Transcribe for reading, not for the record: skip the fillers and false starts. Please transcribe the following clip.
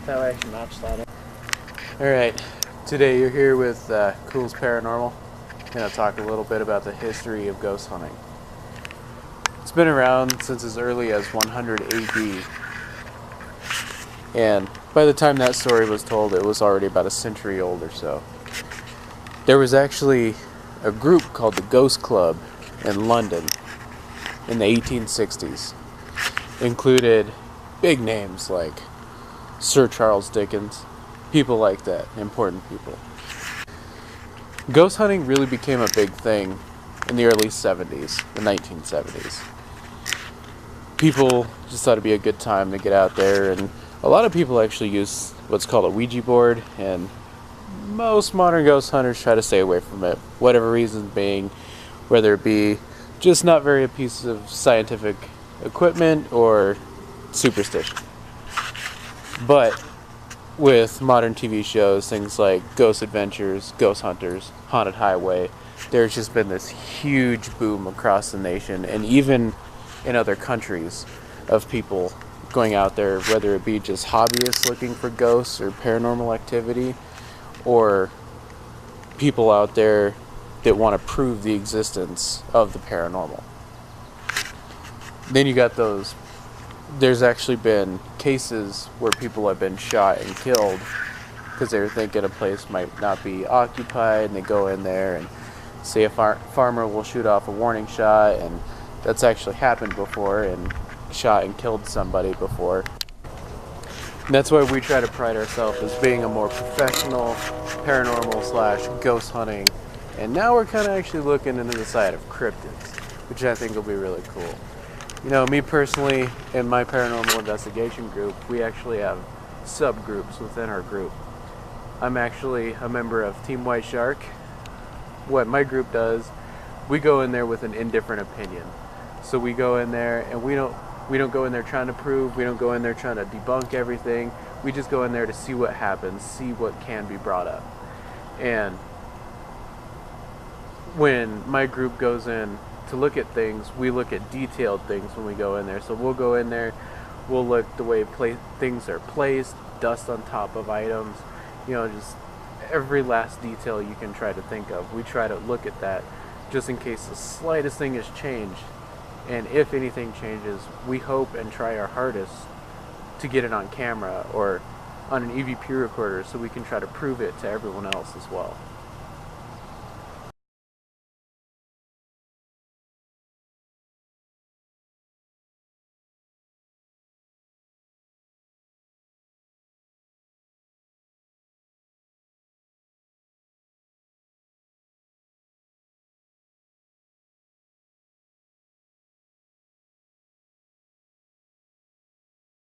That way I can match that. Alright, today you're here with Culz Paranormal. I'm going to talk a little bit about the history of ghost hunting. It's been around since as early as 100 AD. And by the time that story was told, it was already about a century old or so. There was actually a group called the Ghost Club in London in the 1860s. It included big names like Sir Charles Dickens, people like that, important people. Ghost hunting really became a big thing in the early 70s, the 1970s. People just thought it'd be a good time to get out there, and a lot of people actually use what's called a Ouija board, and most modern ghost hunters try to stay away from it, whatever reasons being, whether it be just not very a piece of scientific equipment or superstition. But with modern TV shows, things like Ghost Adventures, Ghost Hunters, Haunted Highway, there's just been this huge boom across the nation and even in other countries of people going out there, whether it be just hobbyists looking for ghosts or paranormal activity, or people out there that want to prove the existence of the paranormal. Then you got those. There's actually been cases where people have been shot and killed because they were thinking a place might not be occupied, and they go in there and say a farmer will shoot off a warning shot, and that's actually happened before and shot and killed somebody before. And that's why we try to pride ourselves as being a more professional paranormal / ghost hunting, and now we're kind of actually looking into the side of cryptids, which I think will be really cool. You know, me personally, in my paranormal investigation group, we actually have subgroups within our group. I'm actually a member of Team White Shark. What my group does, we go in there with an indifferent opinion. So we go in there and we don't go in there trying to prove, we don't go in there trying to debunk everything. We just go in there to see what happens, see what can be brought up. And when my group goes in to look at things, we look at detailed things when we go in there. So we'll go in there, we'll look the way things are placed, dust on top of items, you know, just every last detail you can try to think of. We try to look at that just in case the slightest thing has changed. And if anything changes, we hope and try our hardest to get it on camera or on an EVP recorder so we can try to prove it to everyone else as well.